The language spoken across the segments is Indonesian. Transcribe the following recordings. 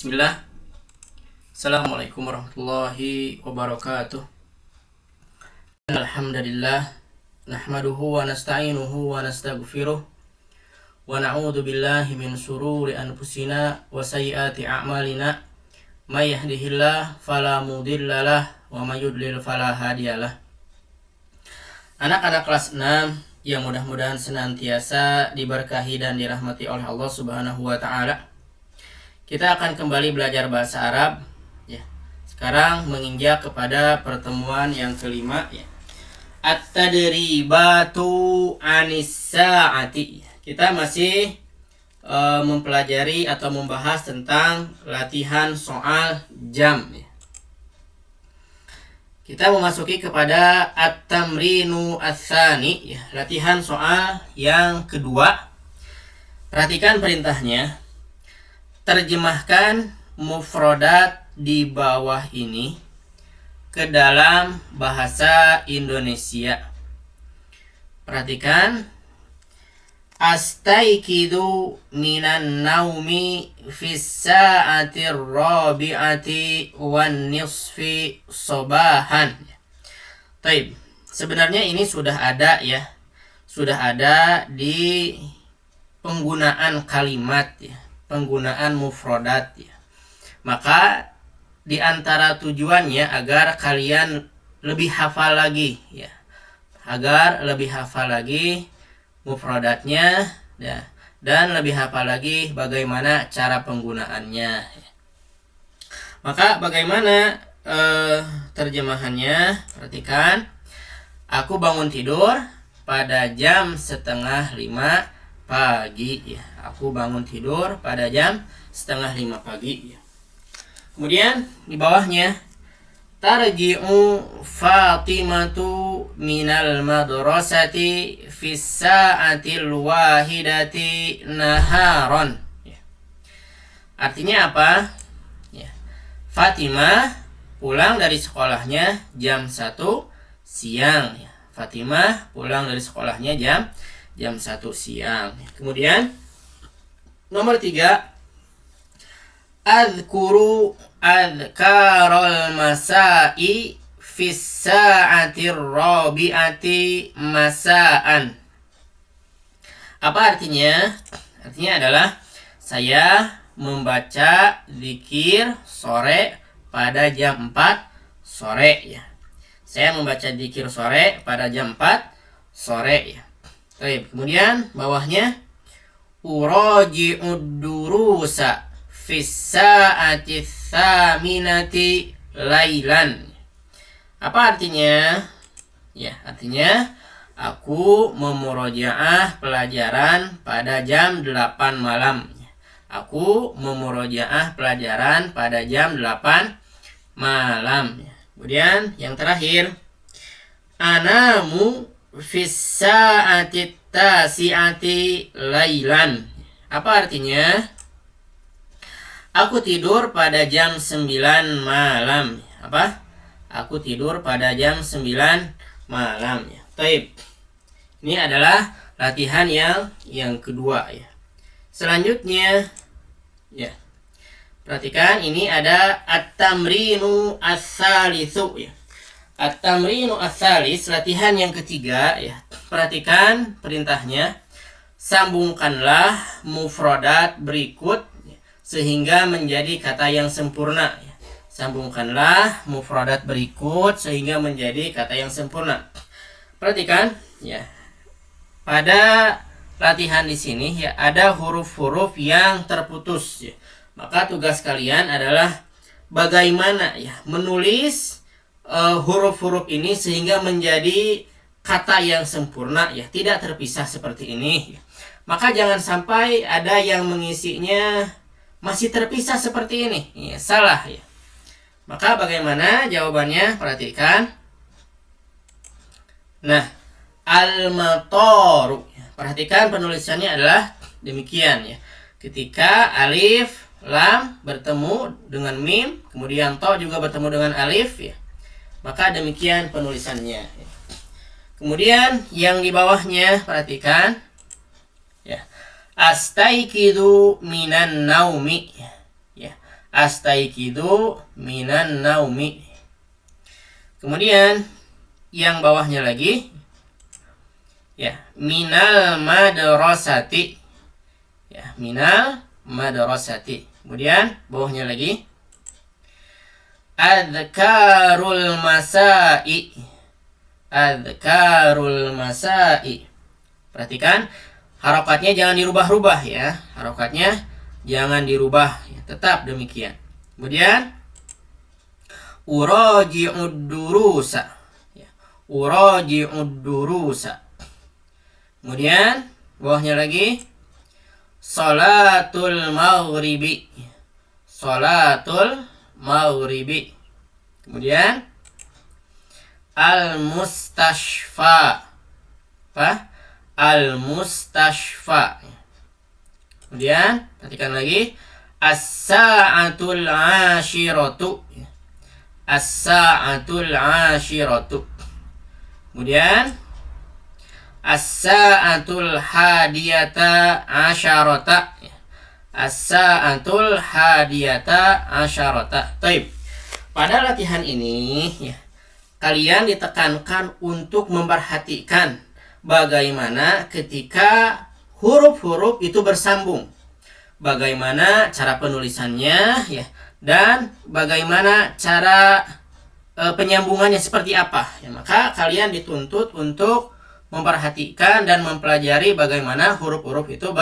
Bismillah. Assalamualaikum warahmatullahi wabarakatuh. Alhamdulillah. Nahmaduhu wa nasta'inuhu wa nastaghfiruh. Wa na'udzu billahi min syururi anfusina wa sayyiati a'malina. May yahdihillahu fala mudhillalah wa may yudlil fala hadiyalah. Anak-anak kelas 6 yang mudah-mudahan senantiasa diberkahi dan dirahmati oleh Allah Subhanahu wa taala. Kita akan kembali belajar bahasa Arab ya. Sekarang menginjak kepada pertemuan yang kelima ya. At-tadribatu anis sa'ati. Kita masih mempelajari atau membahas tentang latihan soal jam ya. Kita memasuki kepada at-tamrinu ats-tsani ya, latihan soal yang kedua. Perhatikan perintahnya. Terjemahkan mufradat di bawah ini ke dalam bahasa Indonesia. Perhatikan. Astaikidu minan naumi fis sa'atir rabi'ati wan nisfi sobahan. Taib. Sebenarnya ini sudah ada ya. Sudah ada di penggunaan kalimat ya. Penggunaan mufradat ya. Maka di antara tujuannya agar kalian lebih hafal lagi ya. Agar lebih hafal lagi mufradatnya ya, dan lebih hafal lagi bagaimana cara penggunaannya ya. Maka bagaimana terjemahannya? Perhatikan. Aku bangun tidur pada jam 4:30 pagi ya. Aku bangun tidur pada jam 4:30 pagi ya. Kemudian di bawahnya, tarji'u Fatimatu minal madrasati fis sa'atil wahidati naharon ya. Artinya apa? Ya. Fatimah pulang dari sekolahnya jam 1 siang ya. Fatimah pulang dari sekolahnya jam 1 siang. Kemudian nomor 3, Adhkuru adhkarul masai fis sa'atir rabi'ati masa'an. Apa artinya? Artinya adalah saya membaca zikir sore pada jam 4 sore ya. Saya membaca zikir sore pada jam 4 sore ya. Baik, kemudian bawahnya uraji'ud durusa fis sa'ati tsaminati lailan. Apa artinya? Ya, artinya aku memurojaah pelajaran pada jam 8 malam. Aku memurojaah pelajaran pada jam 8 malam. Kemudian yang terakhir, anamu fis sa'ati tasi'ati lailan. Apa artinya? Aku tidur pada jam 9 malam. Apa? Aku tidur pada jam 9 malam ya. Taib. Ini adalah latihan yang kedua ya. Selanjutnya ya. Perhatikan, ini ada at-tamrinu ats-tsalitsu ya. At-tamrinu ats-tsalits, latihan yang ketiga ya. Perhatikan perintahnya. Sambungkanlah mufradat berikut ya, sehingga menjadi kata yang sempurna ya. Sambungkanlah mufradat berikut sehingga menjadi kata yang sempurna. Perhatikan ya. Pada latihan di sini ya ada huruf-huruf yang terputus ya. Maka tugas kalian adalah bagaimana ya menulis huruf-huruf ini sehingga menjadi kata yang sempurna ya, tidak terpisah seperti ini ya. Maka jangan sampai ada yang mengisinya masih terpisah seperti ini ya, salah ya. Maka bagaimana jawabannya? Perhatikan. Nah, al-mataru. Perhatikan penulisannya adalah demikian ya. Ketika alif lam bertemu dengan mim, kemudian to juga bertemu dengan alif ya, maka demikian penulisannya. Kemudian yang di bawahnya perhatikan ya. Astaikidu minan naumi ya. Astaikidu minan naumi. Kemudian yang bawahnya lagi ya, minal madrasati. Ya, minal madrasati. Kemudian bawahnya lagi adzkarul masai. Adzkarul masai. Perhatikan harokatnya jangan dirubah-rubah ya. Harokatnya jangan dirubah ya, tetap demikian. Kemudian uraji'ud durusa ya. Uraji'ud durusa. Kemudian bawahnya lagi salatul maghribi. Salatul maghribi. Kemudian al-mustashfa. Apa? Al-mustashfa. Kemudian perhatikan lagi as-sa'atul 'ashiratu. As-sa'atul 'ashiratu. Kemudian as-sa'atul hadiyata asyarata. As-sa'atul hadiyata asyarata. Baik. Pada latihan ini ya, kalian ditekankan untuk memperhatikan bagaimana ketika huruf-huruf itu bersambung. Bagaimana cara penulisannya ya, dan bagaimana cara penyambungannya seperti apa. Ya, maka kalian dituntut untuk memperhatikan dan mempelajari bagaimana huruf-huruf itu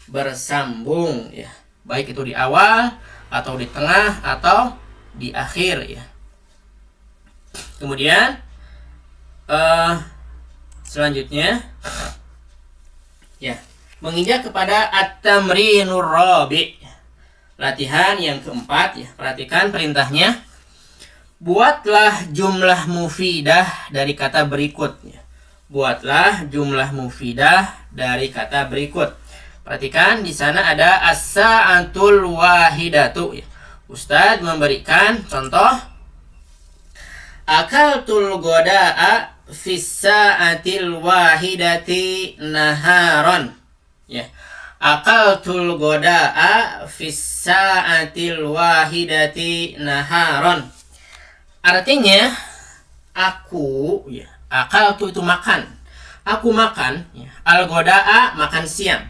bersambung ya, baik itu di awal atau di tengah atau di akhir ya. Kemudian selanjutnya ya, menginjak kepada at-tamrinur rabi', latihan yang keempat ya. Perhatikan perintahnya, buatlah jumlah mufidah dari kata berikutnya. Buatlah jumlah mufidah dari kata berikut. Perhatikan di sana ada as-sa'atul wahidatu ya. Ustadz memberikan contoh akaltul goda'a fis sa'atil wahidati naharon ya. Akaltul goda'a fis sa'atil wahidati naharon. Artinya aku ya, akal itu makan. Aku makan ya. Al-goda'a makan siang.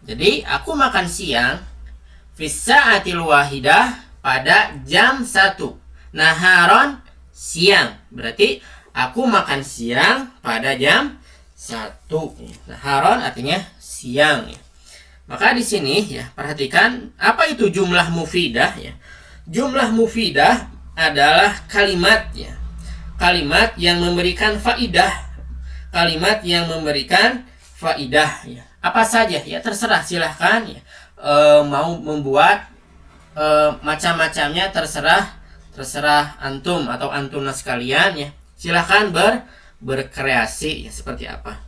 Jadi aku makan siang fis sa'atil wahidah pada jam 1. Naharon siang. Berarti aku makan siang pada jam 1. Naharon artinya siang ya. Maka di sini ya, perhatikan apa itu jumlah mufidah ya. Jumlah mufidah adalah kalimat ya. Kalimat yang memberikan faidah. Kalimat yang memberikan faidah ya. Apa saja ya, terserah, silahkan ya. Mau membuat macam-macamnya terserah antum atau antumna sekalian ya. Silahkan berkreasi ya, seperti apa.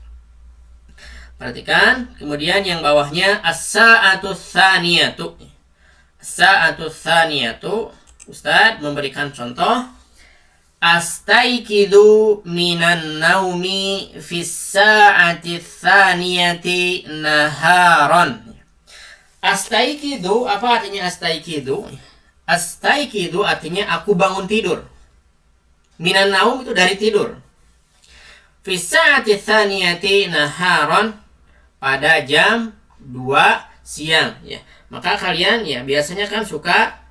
Perhatikan, kemudian yang bawahnya as-sa'atu tsaniyatu. As-sa'atu tsaniyatu, Ustadz memberikan contoh astaikidu minan naumi fis sa'ati tsaniyati naharon. Astaikidu, apa artinya astaikidu? Astaikidu artinya aku bangun tidur. Minan naum itu dari tidur. Fis sa'ati tsaniyati naharon, pada jam 2 siang ya. Maka kalian ya biasanya kan suka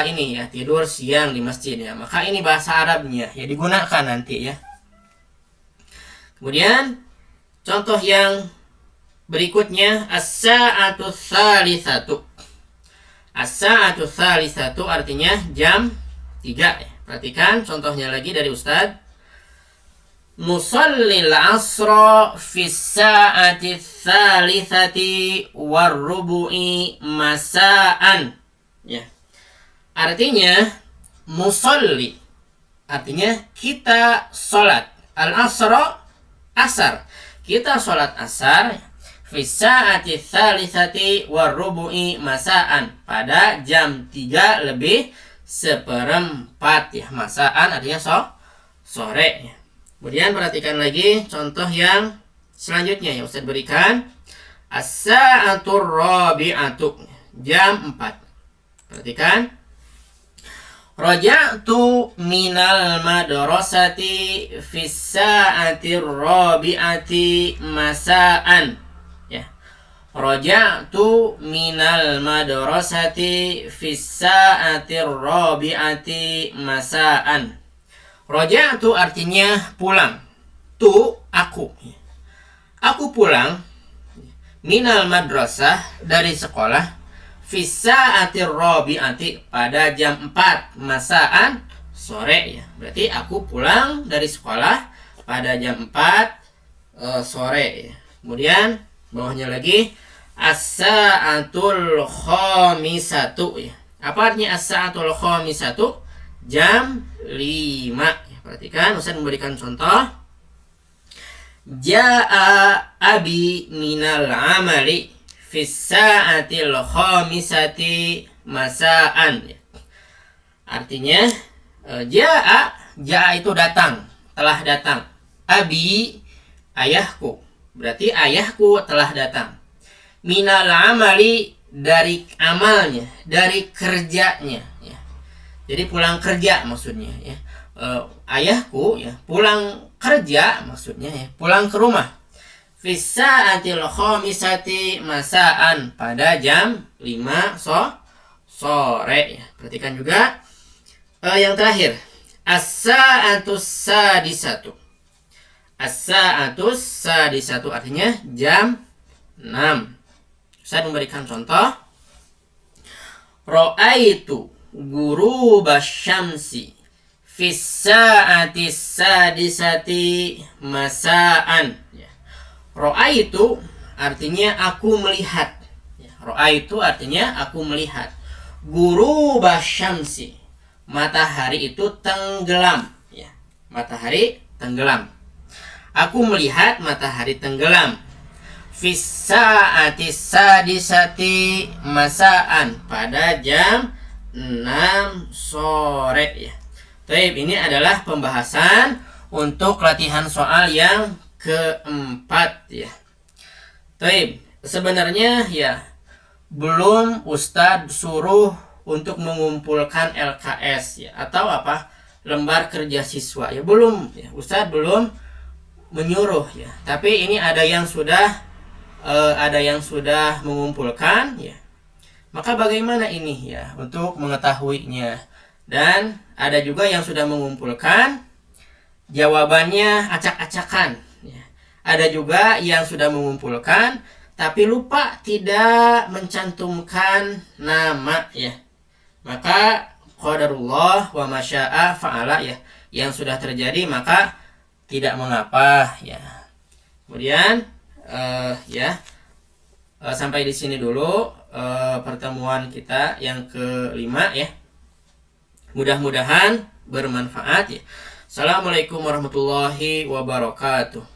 ini ya, tidur siang di masjid ya. Maka ini bahasa Arabnya ya, digunakan nanti ya. Kemudian contoh yang berikutnya as-sa'atu tsalitsatu. As-sa'atu tsalitsatu artinya jam 3 ya. Perhatikan contohnya lagi dari Ustadz. Nusallil asra fis sa'ati tsalitsati warrubu'i masa'an ya. Artinya musalli artinya kita sholat al-asra asar. Kita sholat asar fis sa'ati tsalitsati warrubu'i masa'an pada jam 3 lebih 1/4 ya. Masa'an artinya sore ya. Kemudian perhatikan lagi contoh yang selanjutnya yang Ustaz berikan. As-sa'atur rabi'atu, jam 4. Perhatikan. Raja'tu minal madrasati fis sa'atir rabi'ati masa'an. Ya. Raja'tu minal madrasati fis sa'atir rabi'ati masa'an. Raja'tu artinya pulang. Tu aku. Aku pulang minal madrasah dari sekolah fisa atir robiati pada jam 4 masaan sore ya. Berarti aku pulang dari sekolah pada jam 4 sore ya. Kemudian bawahnya lagi as-sa'atul khamisatu ya. Apa artinya as-sa'atul khamisatu? Jam 5 ya. Perhatikan, Ustaz memberikan contoh. Ja'a abi minal amali fis sa'atil khamisati masaan. Artinya ja'a itu datang, telah datang. Abi ayahku, berarti ayahku telah datang. Minal amali dari amalnya, dari kerjanya ya. Jadi pulang kerja maksudnya ya. Ayahku ya pulang kerja maksudnya ya, pulang ke rumah. Fisa'atil khamisati masaan pada jam 5 sore ya. Perhatikan juga yang terakhir as-sa'atus sadisatu. As-sa'atus sadisatu artinya jam 6. Saya memberikan contoh. Ra'aitu ghuruba syamsi fis sa'atis sadisati masaan ya. Ro'a itu artinya aku melihat. Ro'a itu artinya aku melihat. Guru basyamsi, matahari itu tenggelam. Ya, matahari tenggelam. Aku melihat matahari tenggelam. Fissa'ati sadisati masaan pada jam 6 sore. Ya. Baik, ini adalah pembahasan untuk latihan soal yang keempat ya. Baik, sebenarnya ya belum Ustadz suruh untuk mengumpulkan LKS ya atau apa lembar kerja siswa ya, belum ya. Ustadz belum menyuruh ya. Tapi ini ada yang sudah mengumpulkan ya. Maka bagaimana ini ya untuk mengetahuinya? Dan ada juga yang sudah mengumpulkan jawabannya acak-acakan. Ada juga yang sudah mengumpulkan tapi lupa tidak mencantumkan nama ya. Maka qadarullah wa masya'a fa'ala ya. Yang sudah terjadi maka tidak mengapa ya. Kemudian sampai di sini dulu pertemuan kita yang kelima ya. Mudah-mudahan bermanfaat ya. Assalamualaikum warahmatullahi wabarakatuh.